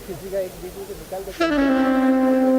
किसी का एक बीच में से निकाल देते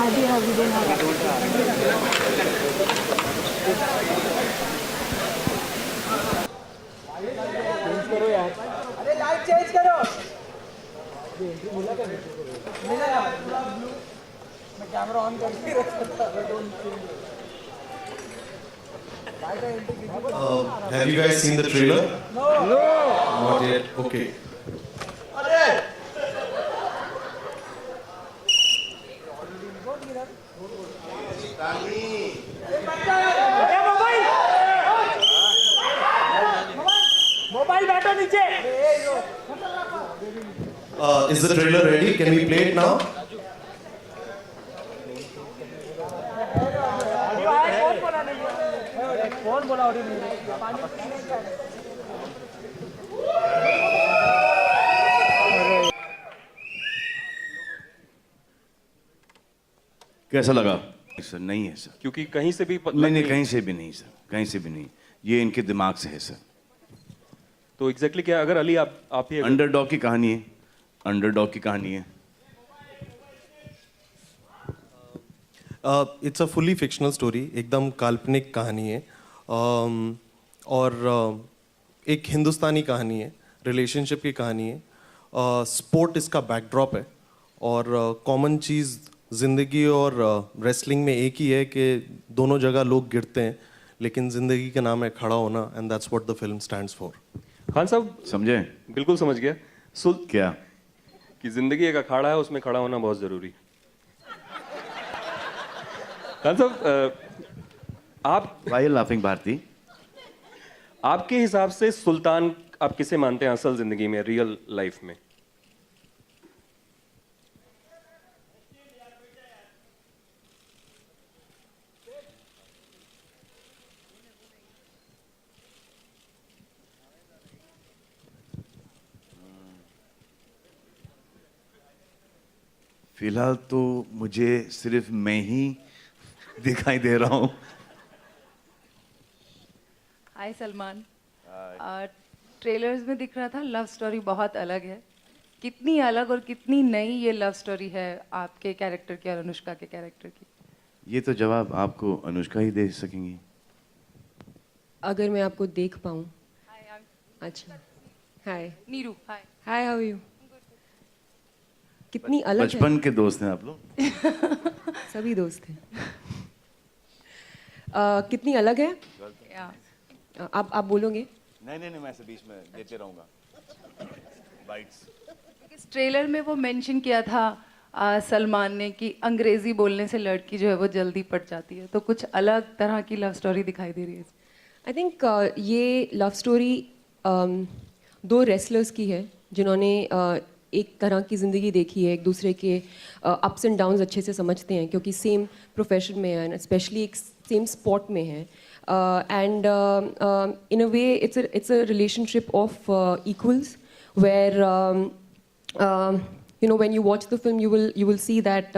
आधी हवी दे करो यार। अरे लाइट चेंज करो। मैं कैमरा ऑन करके रखता Have you guys seen the trailer? No. Not yet. Okay. Mobile बैठो नीचे। Is the trailer ready? Can we play it now? कौन बोला और कैसा लगा? सर नहीं है सर, क्योंकि कहीं से भी नहीं कहीं से भी नहीं सर, कहीं से भी नहीं, ये इनके दिमाग से है सर। तो एग्जैक्टली क्या अगर अली आप ही अंडरडॉग की कहानी है, अंडरडॉग की कहानी है। It's a fully fictional story, एकदम काल्पनिक कहानी है और एक हिंदुस्तानी कहानी है, रिलेशनशिप की कहानी है। स्पोर्ट इसका बैकड्रॉप है और कॉमन चीज़ ज़िंदगी और रेसलिंग में एक ही है कि दोनों जगह लोग गिरते हैं, लेकिन ज़िंदगी का नाम है खड़ा होना, and that's what the film stands for. Khan साहब समझे? बिल्कुल समझ गया। क्या कि जिंदगी एक अखाड़ा है, उसमें खड़ा होना बहुत जरूरी। खान साहब आप Why are you laughing, Bharti? आपके हिसाब से सुल्तान आप किसे मानते हैं असल जिंदगी में, रियल लाइफ में? फिलहाल तो मुझे सिर्फ मैं ही दिखाई दे रहा हूँ। हाय सलमान। ट्रेलर्स में दिख रहा था लव स्टोरी बहुत अलग है, कितनी अलग और कितनी नई ये लव स्टोरी है आपके कैरेक्टर की और अनुष्का के कैरेक्टर की? ये तो जवाब आपको अनुष्का ही दे सकेंगी। अगर मैं आपको देख पाऊँ। अच्छा, हाय नीरू। हाय। हाय, हाउ आर यू? कितनी अलग बचपन के दोस्त हैं आप लोग? है। सभी दोस्त हैं। कितनी अलग है। आप बोलोगे? नहीं मैं ऐसे बीच में देते रहूंगा बाइट्स। इस ट्रेलर में वो मेंशन किया था सलमान ने कि अंग्रेजी बोलने से लड़की जो है वो जल्दी पट जाती है, तो कुछ अलग तरह की लव स्टोरी दिखाई दे रही है। आई थिंक ये लव स्टोरी दो रेसलर्स की है जिन्होंने एक तरह की ज़िंदगी देखी है, एक दूसरे के अप्स एंड डाउन्स अच्छे से समझते हैं क्योंकि सेम प्रोफेशन में है, स्पेशली एक सेम स्पॉट में है. And in a way it's a relationship of equals where you know, when you watch the film you will see that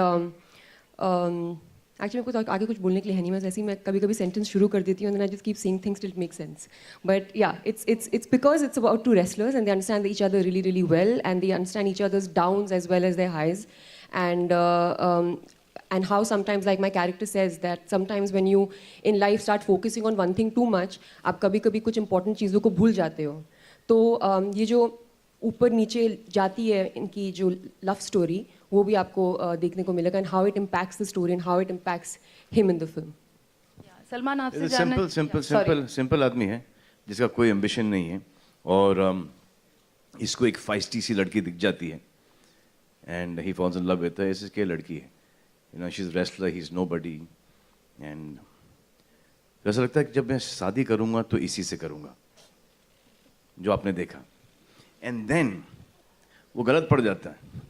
actually मेरे को तो आगे कुछ बोलने के लिए है नहीं, मैं ऐसे ही मैं कभी कभी सेंटेंस शुरू कर देती हूँ and then I just keep saying things till it makes sense. But yeah, it's because it's about two wrestlers and they understand each other really really well and they understand each other's downs as well as their highs. And how sometimes, like my character says, that sometimes when you in life start focusing on one thing too much, आप कभी कभी कुछ important चीज़ों को भूल जाते हो. तो ये जो ऊपर नीचे जाती है इनकी जो लव स्टोरी, वो भी आपको देखने को मिलेगा, and how it impacts the story and how it impacts him in the film. Salman आपसे सिंपल जानना सिंपल Sorry. सिंपल सिंपल आदमी है जिसका कोई एम्बिशन नहीं है और इसको एक फाइस्टी सी लड़की दिख जाती है and he falls in love with her. इसकी लड़की है, you know, she is wrestler, he is nobody. And ऐसा लगता है कि जब मैं शादी करूंगा तो इसी से करूंगा जो आपने देखा. एंड देन वो गलत पड़ जाता है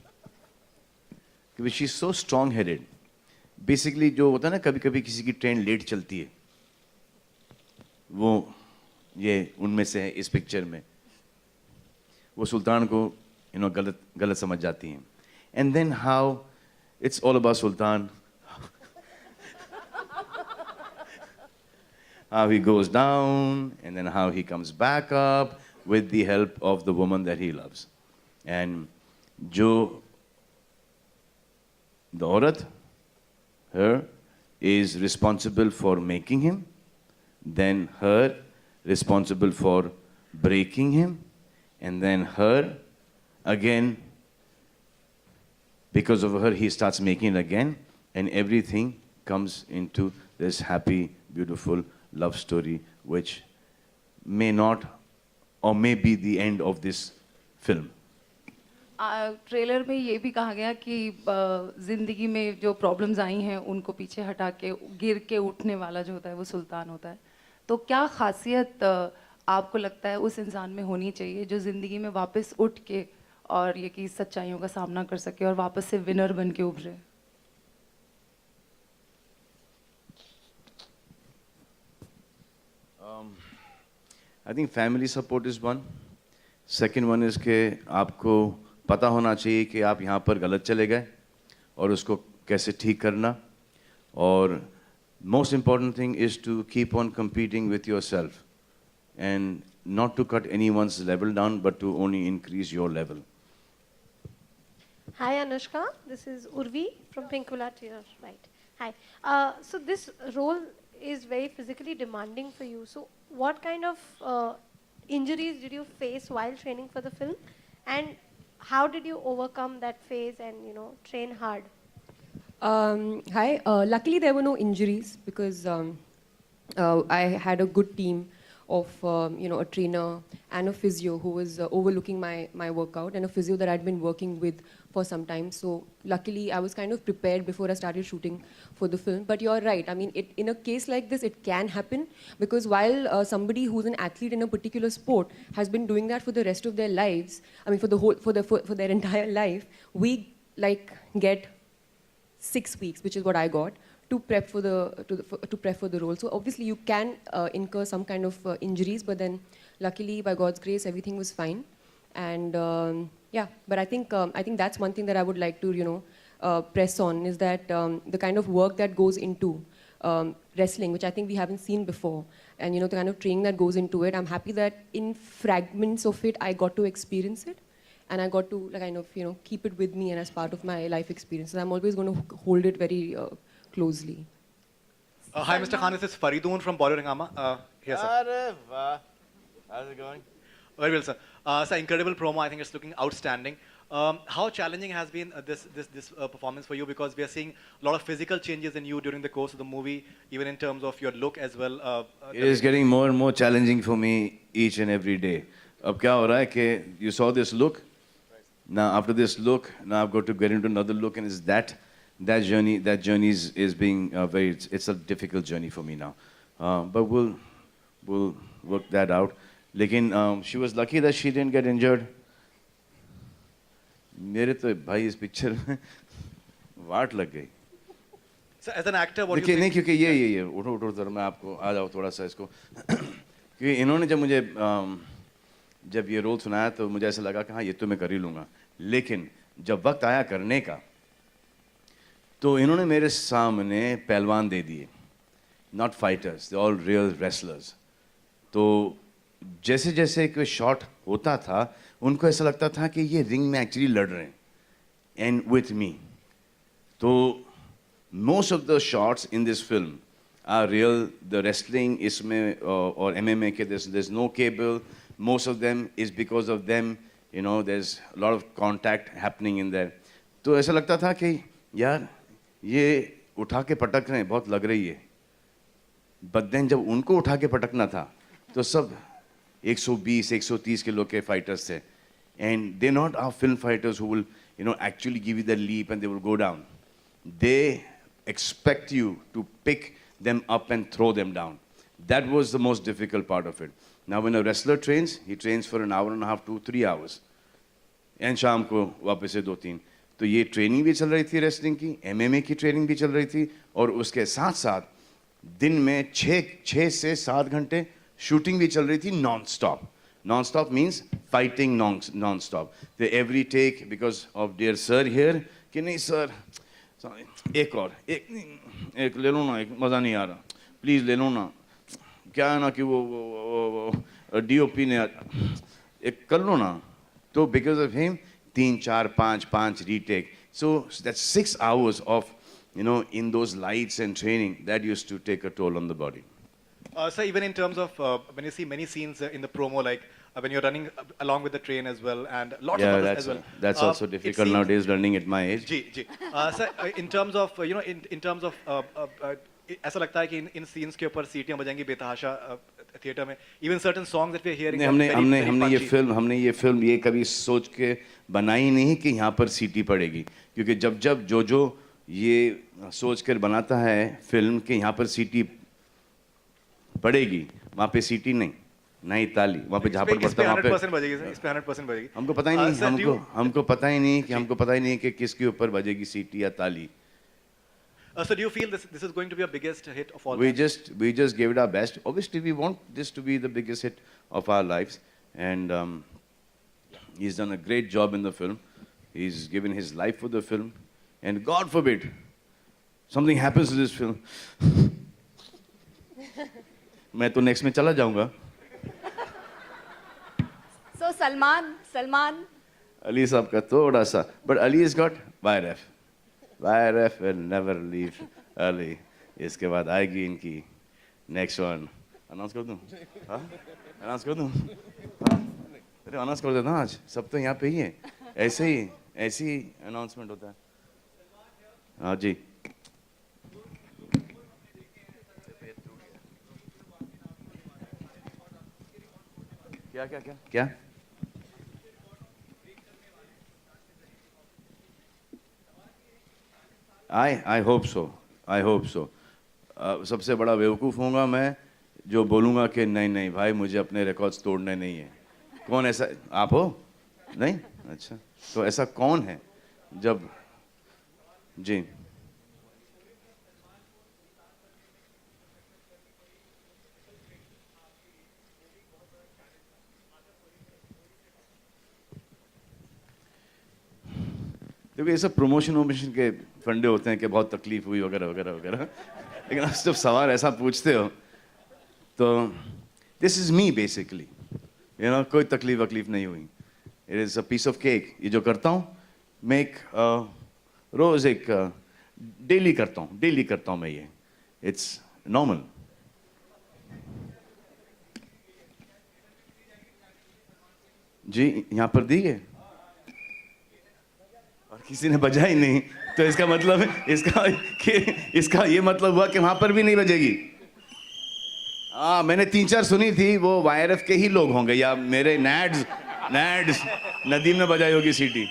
क्योंकि she is so strong headed. Basically जो होता है ना, कभी कभी किसी की ट्रेन लेट चलती है, वो ये उनमें से है. इस पिक्चर में वो सुल्तान को गलत गलत समझ जाती हैं. And then how it's all about Sultan, how he goes down and then how he comes back up with the help of the woman that he loves. And जो the औरत, her, is responsible for making him, then her responsible for breaking him, and then her again, because of her he starts making it again, and everything comes into this happy, beautiful love story which may not or may be the end of this film. Trailer में ये भी कहा गया कि जिंदगी में जो problems आई हैं उनको पीछे हटा के गिर के उठने वाला जो होता है वो सुल्तान होता है. तो क्या खासियत आपको लगता है उस इंसान में होनी चाहिए जो जिंदगी में वापस उठ के और ये कि सच्चाइयों का सामना कर सके और वापस से विनर बन के उभरे? I think family support is one. Second one is कि आपको पता होना चाहिए कि आप यहाँ पर गलत चले गए और उसको कैसे ठीक करना. और most important thing is to keep on competing with yourself and not to cut anyone's level down but to only increase your level. Hi Anushka, this is Urvi from Pinkula to your right. Hi. So this role is very physically demanding for you. So what kind of injuries did you face while training for the film, and how did you overcome that phase and train hard? Hi. Luckily, there were no injuries because I had a good team of a trainer and a physio who was overlooking my workout, and a physio that I'd been working with for some time. So luckily, I was kind of prepared before I started shooting for the film. But you're right. I mean, in a case like this, it can happen because while somebody who's an athlete in a particular sport has been doing that for the rest of their lives, I mean, for their entire life, we get 6 weeks, which is what I got, to prep for the role. So obviously you can incur some kind of injuries, but then luckily by God's grace everything was fine. And yeah, but I think that's one thing that I would like to press on, is that the kind of work that goes into wrestling, which I think we haven't seen before, and the kind of training that goes into it. I'm happy that in fragments of it I got to experience it. And I got to kind of keep it with me and as part of my life experience. And I'm always going to hold it very closely. Hi, Mr. Khan. This is Faridoon from Bollywood Hangama. Here, sir. How's it going? Very well, sir. Sir, incredible promo. I think it's looking outstanding. How challenging has been this performance for you? Because we are seeing a lot of physical changes in you during the course of the movie, even in terms of your look as well. It is getting more and more challenging for me each and every day. अब क्या हो रहा है कि you saw this look. Now after this look, now I've got to get into another look, and it's that journey is being it's a difficult journey for me now. But we'll work that out. Lekin she was lucky that she didn't get injured. मेरे तो भाई इस picture में वाट लग गई। So as an actor, what do देखिए you नहीं, think? क्योंकि ये उठो उठो जरा, मैं आपको आ जाओ थोड़ा सा इसको क्योंकि इन्होंने जब मुझे जब ये रोल सुनाया तो मुझे ऐसा लगा कि हाँ ये तो मैं कर ही लूँगा, लेकिन जब वक्त आया करने का तो इन्होंने मेरे सामने पहलवान दे दिए, not fighters, they all real wrestlers. तो जैसे जैसे कोई शॉट होता था उनको ऐसा लगता था कि ये रिंग में एक्चुअली लड़ रहे हैं एंड विथ मी। तो most of the shots in this film are real. The wrestling इसमें or MMA के there's no cable. Most of them is because of them. You know, there's a lot of contact happening in there. तो ऐसा लगता था कि यार ये उठा के पटक रहे हैं, बहुत लग रही है। But then जब उनको उठा के पटकना था तो सब 120-130 किलो के fighters थे, and they're not our film fighters who will actually give you the leap and they will go down. They expect you to pick them up and throw them down. That was the most difficult part of it. Now when a wrestler trains, he trains for an hour and a half to 3 hours. And शाम को वापस से 2-3। तो ये training भी चल रही थी रेसलिंग की, MMA की ट्रेनिंग भी चल रही थी, और उसके साथ साथ दिन में 6 से 7 घंटे शूटिंग भी चल रही थी non stop. Non stop means fighting non stop. तो every take because of dear sir here कि नहीं सर एक और एक ले लो ना, एक मज़ा नहीं आ रहा, प्लीज़ ले लो ना, क्या है ना कि वो DOP ने एक कर लो ना। तो because of him 3-4-5 retake, so that's 6 hours of in those lights and training that used to take a toll on the body. So even in terms of when you see many scenes in the promo, like when you're running along with the train as well, and lots of others as well. That's also difficult nowadays running at my age. जी। Sir in terms of in terms of ऐसा लगता है कि इन scenes के ऊपर सीटियां बजाएंगी बेतहाशा theatre में। Even certain songs that we're hearing. हमने ये फिल्म ये कभी सोच के बनाई नहीं कि यहाँ पर सीटी पड़ेगी, क्योंकि जब जो ये सोच कर बनाता है फिल्म कि यहाँ पर सीटी पड़ेगी, वहाँ पे सीटी नहीं ताली, वहाँ पे जहाँ पर पड़ता है वहाँ पे 100% बजेगी सर, इस पे 100% बजेगी। हमको पता ही नहीं, हमको पता ही नहीं कि किसके ऊपर बजेगी सीटी या ताली। So do you feel this is going to be a biggest hit of all? We just gave it our best. Obviously, we want this to be the biggest hit of our lives, and he's done a great job in the film. He's given his life for the film, and God forbid something happens to this film, मैं तो next में चला जाऊँगा। So Salman. Ali साहब का थोड़ा सा, but Ali has got YRF will never leave Ali. इसके बाद आएगी इनकी next one. अनाउंस कर दूँ? हाँ? अनाउंस कर दूँ? हाँ? अरे अनाउंस कर देना आज, सब तो यहाँ पे ही है। ऐसे ही अनाउंसमेंट होता है। हाँ जी। क्या? I hope so. सबसे बड़ा बेवकूफ़ होऊंगा मैं जो बोलूँगा कि नहीं भाई मुझे अपने रिकॉर्ड्स तोड़ने नहीं है। कौन ऐसा? आप हो? नहीं? अच्छा, तो ऐसा कौन है जब जी देखो ये सब प्रमोशन के फंडे होते हैं कि बहुत तकलीफ हुई वगैरह, लेकिन आप जब सवाल ऐसा पूछते हो तो दिस इज मी बेसिकली, कोई तकलीफ नहीं हुई। It is a piece of cake. ये जो करता हूँ मैं रोज़ डेली करता हूँ मैं ये, इट्स नॉर्मल। जी यहाँ पर दी है और किसी ने बजा ही नहीं, तो इसका मतलब इसका ये मतलब हुआ कि वहां पर भी नहीं बजेगी। मैंने 3-4 सुनी थी, वो YRF के ही लोग होंगे या मेरे नैड्स नदीम ने बजाई होगी सीटी।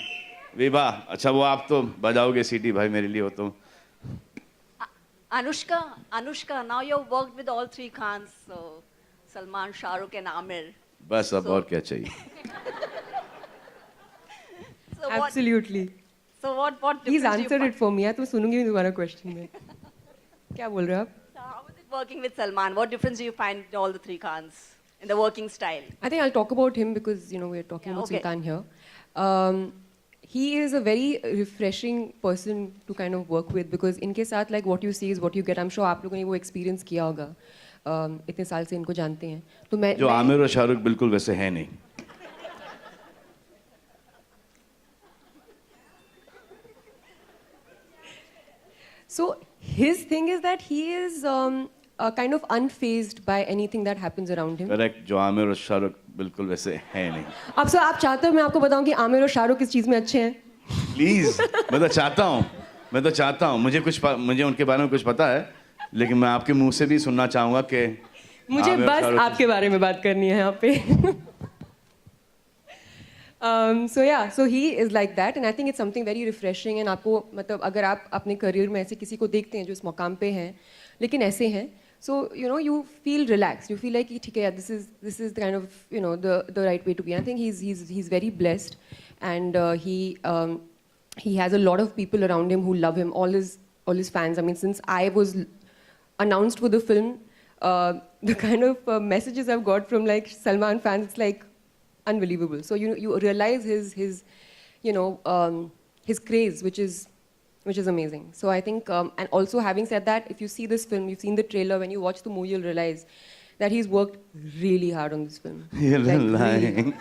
विभा, अच्छा वो आप तो बजाओगे सीटी भाई मेरे लिए हो तो। Anushka, now you've worked with all 3 Khans, so Salman, Shah Rukh and Amir. बस अब और क्या चाहिए। So So what, Absolutely. so what He's difference do you answered find? it for me. तो सुनूंगी नहीं दोबारा question में. क्या बोल रहे हो आप? So how is it working with Salman? What difference do you find in all the three Khans in the working style? I think I'll talk about him because we're talking Yeah, about okay. Sultan here. He is a very refreshing person to kind of work with because इनके साथ like what you see is what you get. I'm sure आप लोगों ने वो experience किया होगा. इतने साल से इनको जानते हैं. तो जो आमिर और शाहरुख बिल्कुल वैसे है नहीं. So his thing is that he is kind of unfazed by anything that happens around him. Correct. जो आमिर और शाहरुख बिल्कुल वैसे है नहीं. अब सर आप चाहते हो मैं आपको बताऊं कि आमिर और शाहरुख किस चीज़ में अच्छे हैं? प्लीज. मैं तो चाहता हूँ. मुझे उनके बारे में कुछ पता है, लेकिन मैं आपके मुंह से भी सुनना चाहूंगा कि मुझे आमिर और बस शाहरुख- आपके बारे में बात करनी है यहाँ पे. So he is like that and I think it's something very refreshing and आपको मतलब अगर आप अपने करियर में ऐसे किसी को देखते हैं जो इस मकाम पे हैं लेकिन ऐसे हैं, so you feel relaxed, you feel like ठीक है, this is kind of the right way to be. I think he's very blessed and he has a lot of people around him who love him, all his fans. I mean, since I was announced for the film, the kind of messages I've got from like Salman fans, it's like unbelievable. So you realize his craze, which is amazing. So I think, and also having said that, if you see this film, you've seen the trailer, when you watch the movie, you'll realize that he's worked really hard on this film. You're Like, lying.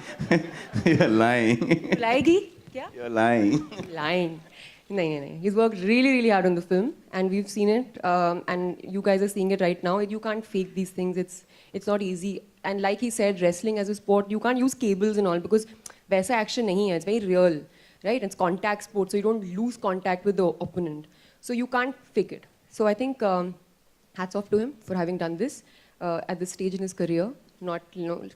You're lying. Lying? क्या? You're lying. Lying. No. He's worked really hard on the film, and we've seen it, and you guys are seeing it right now. You can't fake these things. It's not easy. And like he said, wrestling as a sport, you can't use cables and all because वैसा action नहीं है. It's very real, right? It's contact sport, so you don't lose contact with the opponent. So you can't fake it. So I think hats off to him for having done this at this stage in his career. Not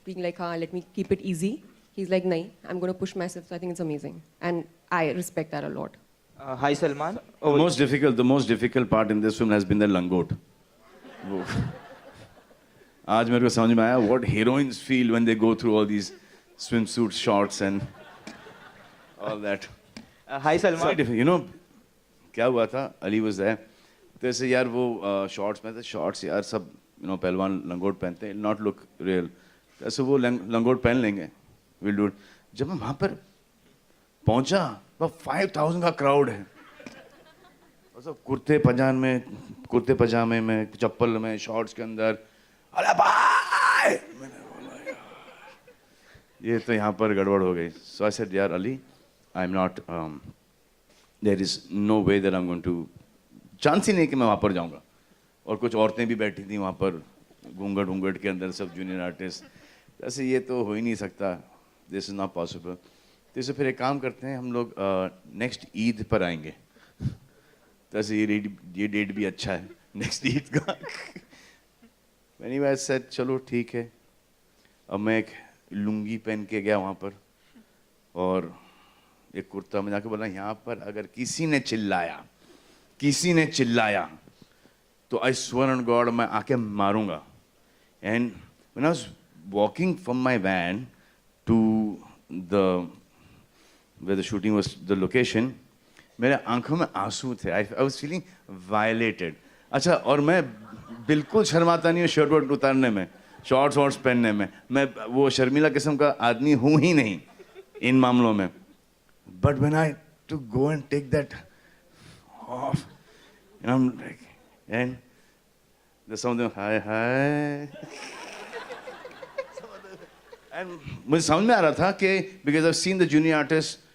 being like, let me keep it easy. He's like, nahi, I'm going to push myself. So I think it's amazing, and I respect that a lot. Hi Salman. The most difficult part in this film has been the langot. वो आज मेरे को समझ में आया what heroines feel when they go through all these swimsuit shots and all that. Hi Salman. क्या हुआ था? Ali was there. तो ऐसे यार वो शॉर्ट्स में थे. शॉर्ट्स यार सब पहलवान लंगोट पहनते हैं. Not look real. ऐसे वो लंगोट पहन लेंगे. We'll do it. जब मैं वहाँ पर पहुँचा, वहाँ 5,000 का क्राउड है. और सब कुर्ते पजामे में, चप्पल में, शॉर्ट्स के अंदर. अरे भाई! मैंने बोला यार, ये तो यहाँ पर गड़बड़ हो गई. So I said, यार Ali, I'm not. There is no way that I'm going to. Chance ही नहीं कि मैं वहाँ पर जाऊँगा. और कुछ औरतें भी बैठी थी वहाँ पर घूंघट के अंदर, सब जूनियर आर्टिस्ट. ऐसे ये तो हो ही नहीं सकता. This is not possible. तो इसे फिर एक काम करते हैं, हम लोग नेक्स्ट ईद पर आएंगे. तो ऐसे ये डेट भी अच्छा है नेक्स्ट ईद का. मैंने वैसे सेट चलो ठीक है. अब मैं एक लुंगी पहन के गया वहाँ पर और एक कुर्ता में जाके बोला, यहाँ पर अगर किसी ने चिल्लाया तो आई स्वेयर ऑन गॉड मैं आके मारूंगा. And when I was walking from my van to where the shooting was, the location, मेरे आंखों में आंसू थे. I was feeling violated. अच्छा, और मैं बिल्कुल शर्माता नहीं हूँ शर्ट वर्ट उतारने में, शॉर्ट्स पहनने में. मैं वो शर्मीला किस्म का आदमी हूँ ही नहीं इन मामलों में. But when I to go and take that off, and I'm like, and there's something hi. And मुझे समझ में आ रहा था कि because I've seen the junior artists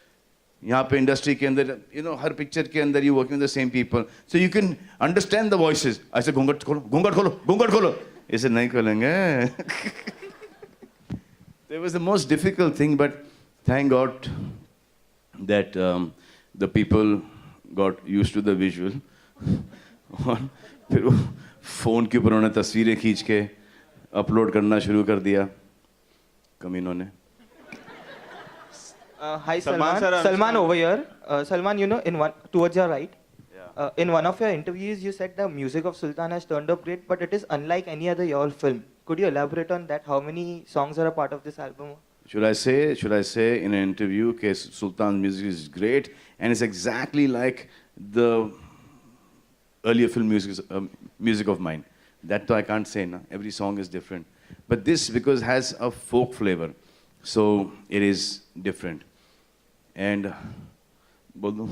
यहाँ पे इंडस्ट्री के अंदर, हर पिक्चर के अंदर you working with the same people, so you can understand the voices. ऐसे घूंघट खोलो. ऐसे नहीं खोलेंगे. It was the most difficult thing, but thank God that the people got used to the visual. और फिर वो फोन के ऊपर उन्होंने तस्वीरें खींच के अपलोड करना शुरू कर दिया कमीनों ने. Hi Salman. Salman over here. Salman, towards your right. Yeah. In one of your interviews, you said the music of Sultan has turned up great, but it is unlike any other your film. Could you elaborate on that? How many songs are a part of this album? Should I say in an interview that Sultan's music is great and it's exactly like the earlier film music of mine. That I can't say, na. Every song is different. But this, because has a folk flavor, so it is different. And, बोल दूं?